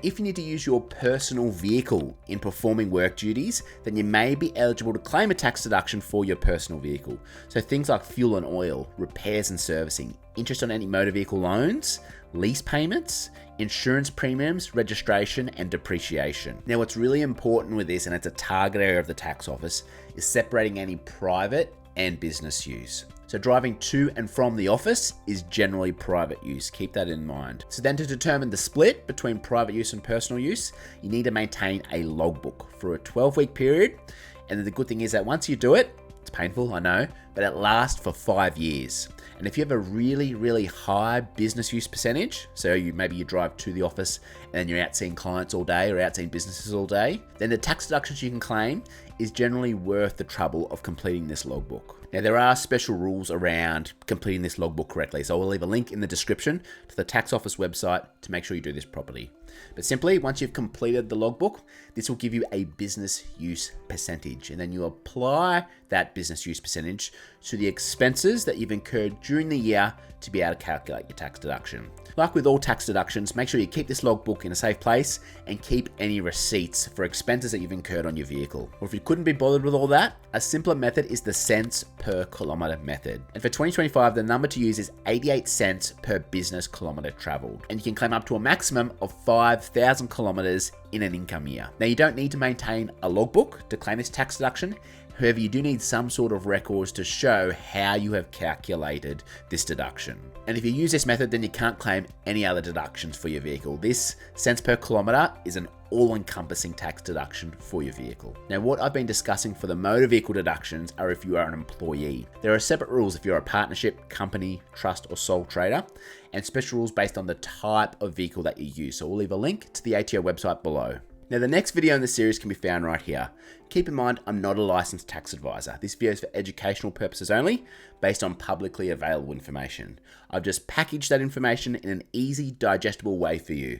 If you need to use your personal vehicle in performing work duties, then you may be eligible to claim a tax deduction for your personal vehicle. So things like fuel and oil, repairs and servicing, interest on any motor vehicle loans, lease payments, insurance premiums, registration, and depreciation. Now, what's really important with this, and it's a target area of the tax office, is separating any private and business use. So driving to and from the office is generally private use. Keep that in mind. So then to determine the split between private use and personal use, you need to maintain a logbook for a 12-week period. And then the good thing is that once you do it, it's painful, I know, but it lasts for 5 years. And if you have a really, really high business use percentage, so maybe you drive to the office and then you're out seeing clients all day or out seeing businesses all day, then the tax deductions you can claim is generally worth the trouble of completing this logbook. Now, there are special rules around completing this logbook correctly, so I'll leave a link in the description to the tax office website to make sure you do this properly. But simply, once you've completed the logbook, this will give you a business use percentage, and then you apply that business use percentage to the expenses that you've incurred during the year to be able to calculate your tax deduction. Like with all tax deductions, make sure you keep this logbook in a safe place and keep any receipts for expenses that you've incurred on your vehicle. Or if you couldn't be bothered with all that, a simpler method is the cents per kilometre method. And for 2025, the number to use is 88 cents per business kilometre travelled. And you can claim up to a maximum of 5,000 kilometres in an income year. Now, you don't need to maintain a logbook to claim this tax deduction. However, you do need some sort of records to show how you have calculated this deduction. And if you use this method, then you can't claim any other deductions for your vehicle. This cents per kilometre is an all-encompassing tax deduction for your vehicle. Now, what I've been discussing for the motor vehicle deductions are if you are an employee. There are separate rules if you're a partnership, company, trust, or sole trader, and special rules based on the type of vehicle that you use. So we'll leave a link to the ATO website below. Now, the next video in the series can be found right here. Keep in mind, I'm not a licensed tax advisor. This video is for educational purposes only, based on publicly available information. I've just packaged that information in an easy, digestible way for you.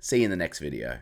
See you in the next video.